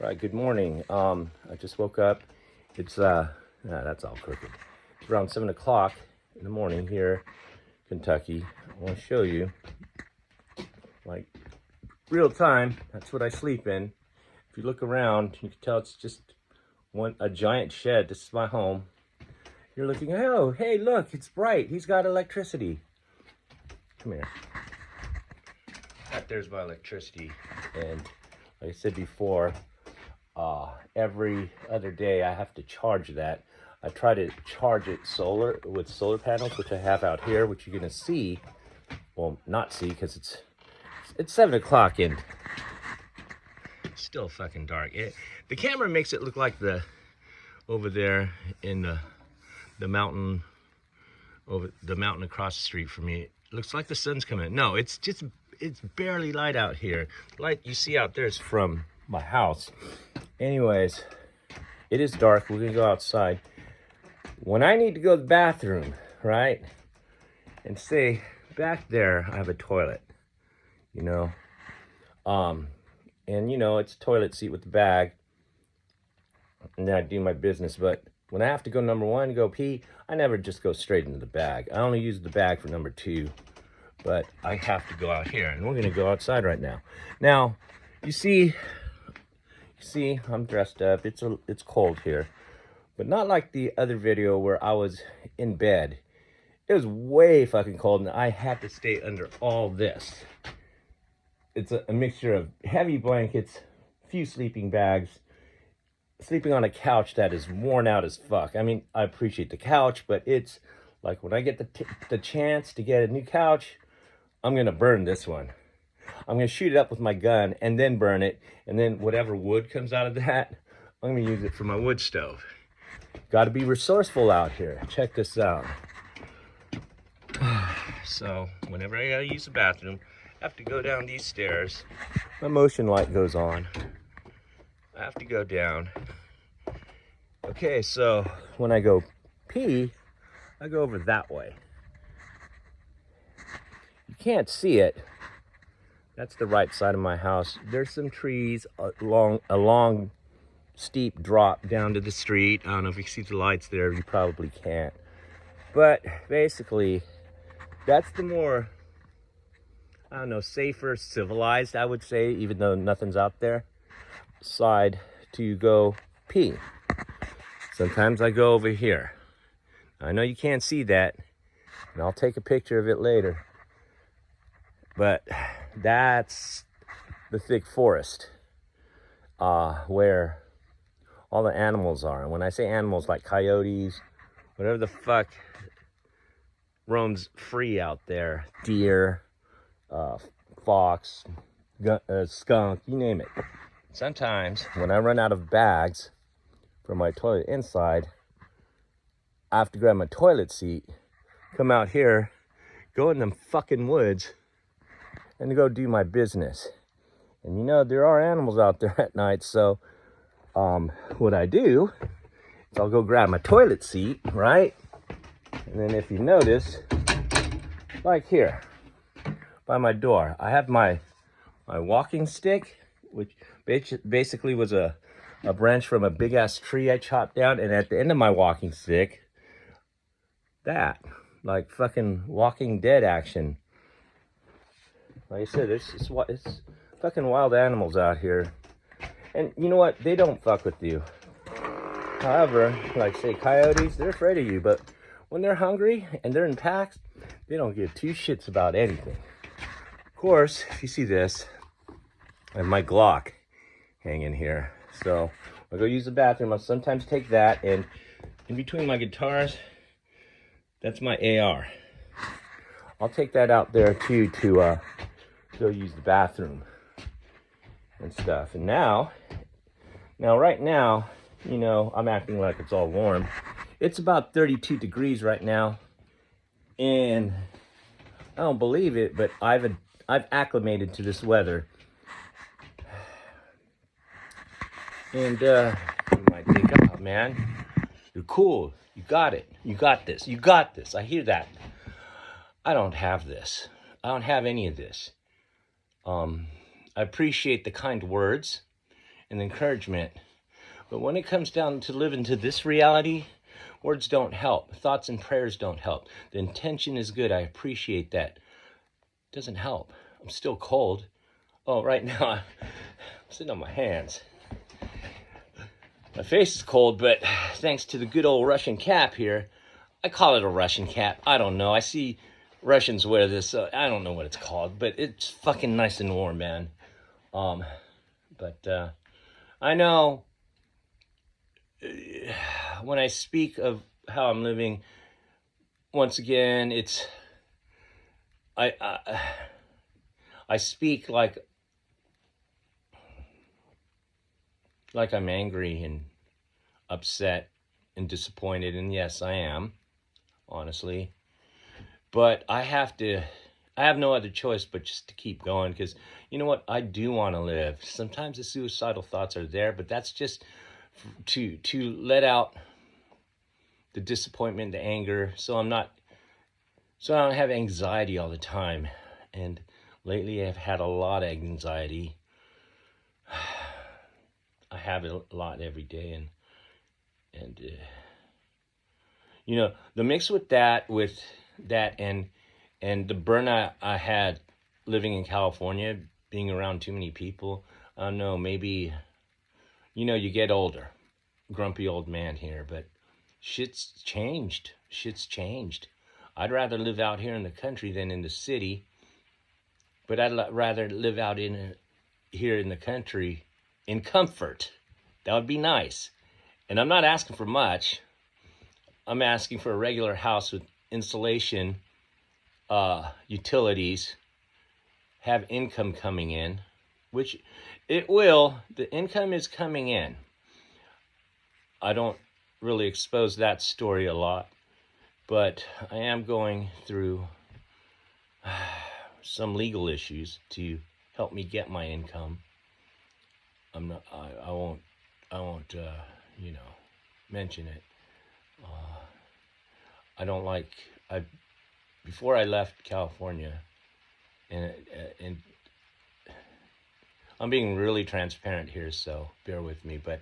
Right, good morning. I just woke up. It's that's all crooked. It's around 7 o'clock in the morning here, Kentucky. I want to show you, like, real time. That's what I sleep in. If you look around, you can tell it's just a giant shed. This is my home. You're looking, oh, hey, look, it's bright. He's got electricity. Come here. There's my electricity. And like I said before, every other day I have to charge that. I try to charge it with solar panels, which I have out here, which you're gonna see. Well, not see, because it's 7 o'clock and it's still fucking dark. The camera makes it look like over there in the mountain, over the mountain across the street from me. It looks like the sun's coming in. No, it's barely light out here. The light you see out there is from my house. Anyways, it is dark. We're gonna go outside. When I need to go to the bathroom, right, and say back there I have a toilet, you know, and you know it's a toilet seat with the bag, and then I do my business. But when I have to go number one, go pee, I never just go straight into the bag. I only use the bag for number two. But I have to go out here, and we're gonna go outside right now. Now, you see, I'm dressed up. It's cold here, but not like the other video where I was in bed. It was way fucking cold, and I had to stay under all this. It's a mixture of heavy blankets, few sleeping bags, sleeping on a couch that is worn out as fuck. I mean, I appreciate the couch, but it's like when I get the chance to get a new couch, I'm gonna burn this one. I'm gonna shoot it up with my gun and then burn it, and then whatever wood comes out of that, I'm gonna use it for my wood stove. Gotta be resourceful out here. Check this out. So, whenever I gotta use the bathroom, I have to go down these stairs. My motion light goes on. I have to go down. Okay, so when I go pee, I go over that way. You can't see it. That's the right side of my house. There's some trees along a long, steep drop down to the street. I don't know if you see the lights there. You probably can't. But basically, that's the more, I don't know, safer, civilized, I would say, even though nothing's out there, side to go pee. Sometimes I go over here. I know you can't see that, and I'll take a picture of it later. But that's the thick forest where all the animals are. And when I say animals, like coyotes, whatever the fuck roams free out there, deer, fox, skunk, you name it. Sometimes when I run out of bags for my toilet inside, I have to grab my toilet seat, come out here, go in them fucking woods, and to go do my business. And you know, there are animals out there at night, so what I do is I'll go grab my toilet seat, right? And then if you notice, like here, by my door, I have my walking stick, which basically was a branch from a big ass tree I chopped down, and at the end of my walking stick, that, like fucking Walking Dead action. Like I said, it's fucking wild animals out here. And you know what? They don't fuck with you. However, like say coyotes, they're afraid of you. But when they're hungry and they're in packs, they don't give two shits about anything. Of course, if you see this, I have my Glock hanging here. So I go use the bathroom. I'll sometimes take that, and in between my guitars, that's my AR. I'll take that out there too to go use the bathroom and stuff. And now right now, you know, I'm acting like it's all warm. It's about 32 degrees right now, and I don't believe it, but I've acclimated to this weather. And you might think, oh man, you're cool, you got it, you got this, you got this. I hear that. I don't have this. I don't have any of this. I appreciate the kind words and encouragement. But when it comes down to living to this reality, words don't help. Thoughts and prayers don't help. The intention is good. I appreciate that. It doesn't help. I'm still cold. Oh, right now I'm sitting on my hands. My face is cold, but thanks to the good old Russian cap here, I call it a Russian cap. I don't know. I see Russians wear this. I don't know what it's called, but it's fucking nice and warm, man. But I know when I speak of how I'm living, once again, it's I speak like I'm angry and upset and disappointed, and yes, I am, honestly. But I have no other choice but just to keep going, because you know what? I do want to live. Sometimes the suicidal thoughts are there, but that's just to let out the disappointment, the anger, so I don't have anxiety all the time. And lately I've had a lot of anxiety. I have it a lot every day, and you know, the mix with that and the burnout I had living in California, being around too many people. I don't know, maybe, you know, you get older, grumpy old man here, but shit's changed. I'd rather live out here in the country than in the city, but I'd rather live out here in the country in comfort. That would be nice. And I'm not asking for much. I'm asking for a regular house with insulation, utilities, have income coming in, which it will. The income is coming in. I don't really expose that story a lot, but I am going through some legal issues to help me get my income. I won't mention it. Before I left California, and I'm being really transparent here, so bear with me, but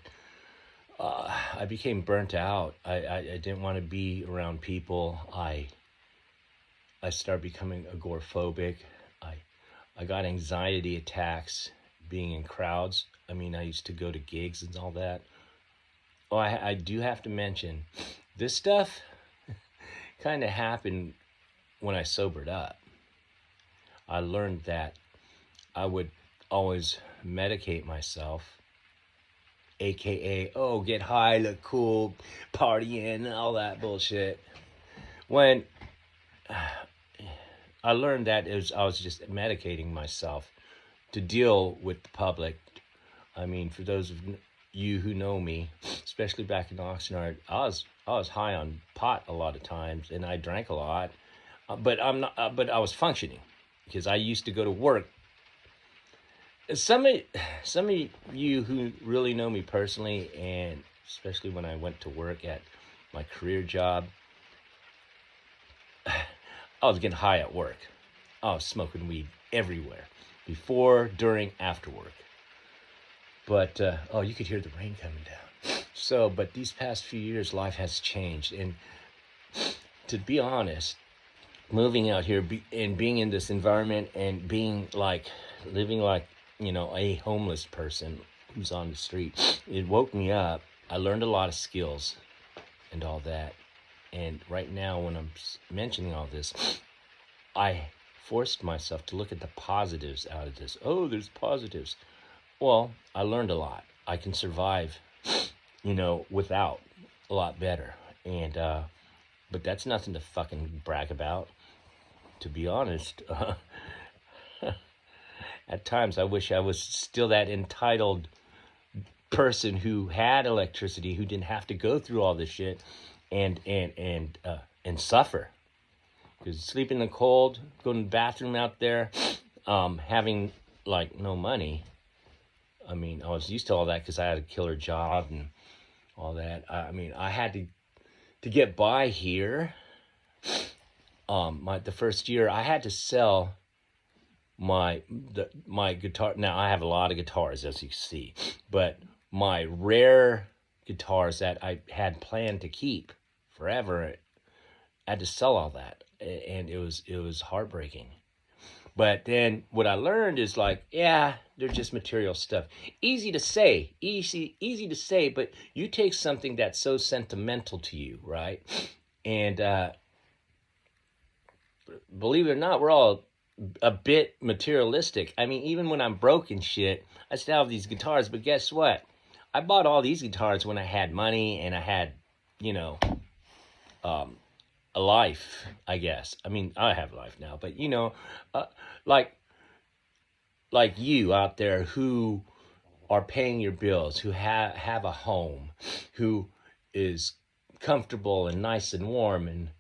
I became burnt out. I didn't want to be around people. I started becoming agoraphobic. I got anxiety attacks being in crowds. I mean, I used to go to gigs and all that. Oh, I do have to mention, this stuff kind of happened when I sobered up. I learned that I would always medicate myself, aka, oh, get high, look cool, partying, all that bullshit. When I learned that I was just medicating myself to deal with the public. I mean, for those of you who know me, especially back in Oxnard, I was high on pot a lot of times, and I drank a lot, but I was functioning because I used to go to work. Some of you who really know me personally, and especially when I went to work at my career job, I was getting high at work. I was smoking weed everywhere, before, during, after work. But, you could hear the rain coming down. So, but these past few years, life has changed. And to be honest, moving out here and being in this environment and living like, you know, a homeless person who's on the street, it woke me up. I learned a lot of skills and all that. And right now, when I'm mentioning all this, I forced myself to look at the positives out of this. Oh, there's positives. Well, I learned a lot. I can survive, you know, without a lot better. And, but that's nothing to fucking brag about. To be honest, at times I wish I was still that entitled person who had electricity, who didn't have to go through all this shit and suffer. Because sleep in the cold, go to the bathroom out there, having like no money. I mean, I was used to all that because I had a killer job and all that. I mean, I had to get by here. The first year I had to sell my guitar. Now I have a lot of guitars, as you see, but my rare guitars that I had planned to keep forever, I had to sell all that, and it was heartbreaking. But then what I learned is like, yeah, they're just material stuff. Easy to say, but you take something that's so sentimental to you, right? And believe it or not, we're all a bit materialistic. I mean, even when I'm broke and shit, I still have these guitars. But guess what? I bought all these guitars when I had money and I had, you know, um, a life. I guess. I mean, I have a life now, but uh, like you out there who are paying your bills, who have a home, who is comfortable and nice and warm and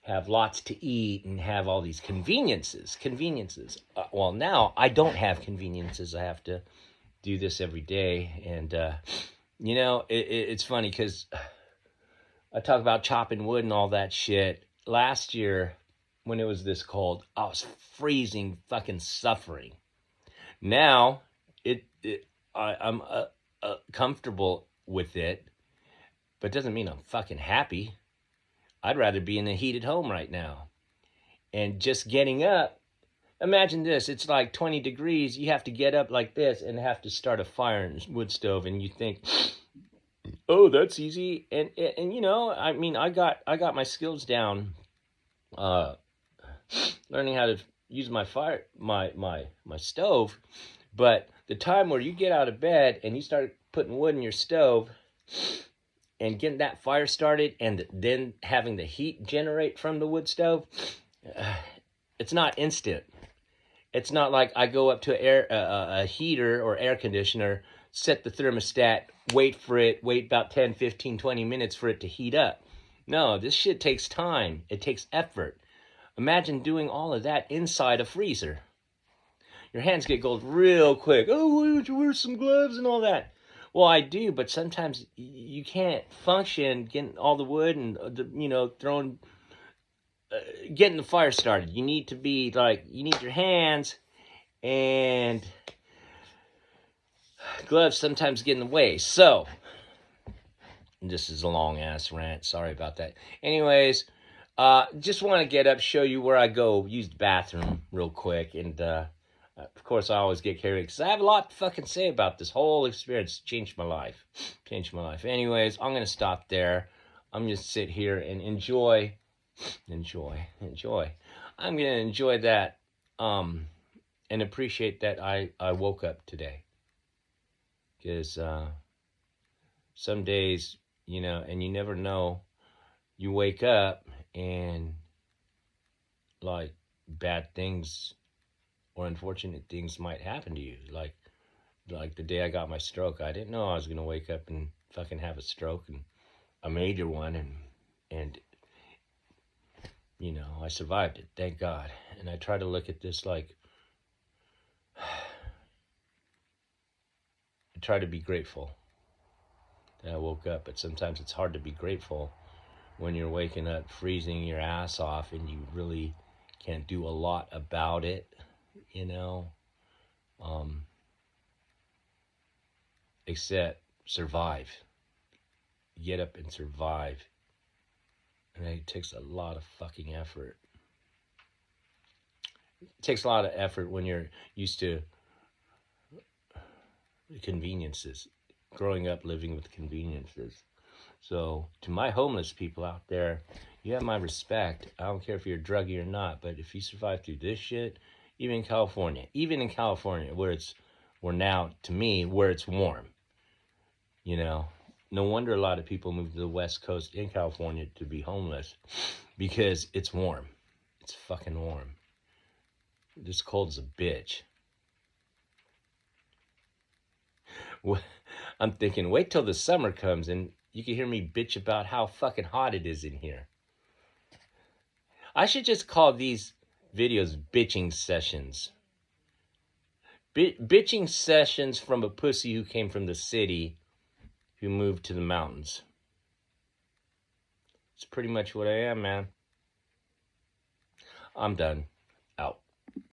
have lots to eat and have all these conveniences. Well, now I don't have conveniences. I have to do this every day. And it's funny because I talk about chopping wood and all that shit. Last year when it was this cold, I was freezing, fucking suffering. Now I'm comfortable with it, but it doesn't mean I'm fucking happy. I'd rather be in a heated home right now. And just getting up, imagine this, it's like 20 degrees. You have to get up like this and have to start a fire in a wood stove, and you think, oh, that's easy. And I mean, I got my skills down, learning how to use my stove. But the time where you get out of bed and you start putting wood in your stove and getting that fire started, and then having the heat generate from the wood stove, it's not instant. It's not like I go up to a heater or air conditioner, set the thermostat, wait about 10, 15, 20 minutes for it to heat up. No, this shit takes time. It takes effort. Imagine doing all of that inside a freezer. Your hands get cold real quick. Oh, why don't you wear some gloves and all that? Well, I do, but sometimes you can't function getting all the wood and getting the fire started. You need to be you need your hands, and gloves sometimes get in the way. So, this is a long ass rant. Sorry about that. Anyways, just want to get up, show you where I go, use the bathroom real quick, and of course, I always get carried because I have a lot to fucking say about this whole experience. Changed my life. Anyways, I'm going to stop there. I'm going to sit here and enjoy. I'm going to enjoy that and appreciate that I woke up today. Because some days, and you never know, you wake up and bad things or unfortunate things might happen to you. Like the day I got my stroke, I didn't know I was gonna wake up and fucking have a stroke, and a major one, and I survived it, thank God. And I try to look at this I try to be grateful that I woke up, but sometimes it's hard to be grateful when you're waking up freezing your ass off and you really can't do a lot about it. Except survive. Get up and survive. And it takes a lot of fucking effort. It takes a lot of effort when you're used to conveniences. Growing up living with conveniences. So, to my homeless people out there, you have my respect. I don't care if you're a druggie or not, but if you survive through this shit, even in California, where now, to me, where it's warm, no wonder a lot of people move to the West Coast in California to be homeless, because it's warm. It's fucking warm. This cold is a bitch. I'm thinking, wait till the summer comes and you can hear me bitch about how fucking hot it is in here. I should just call these videos bitching sessions. Bitching sessions from a pussy who came from the city, who moved to the mountains. It's pretty much what I am, man. I'm done.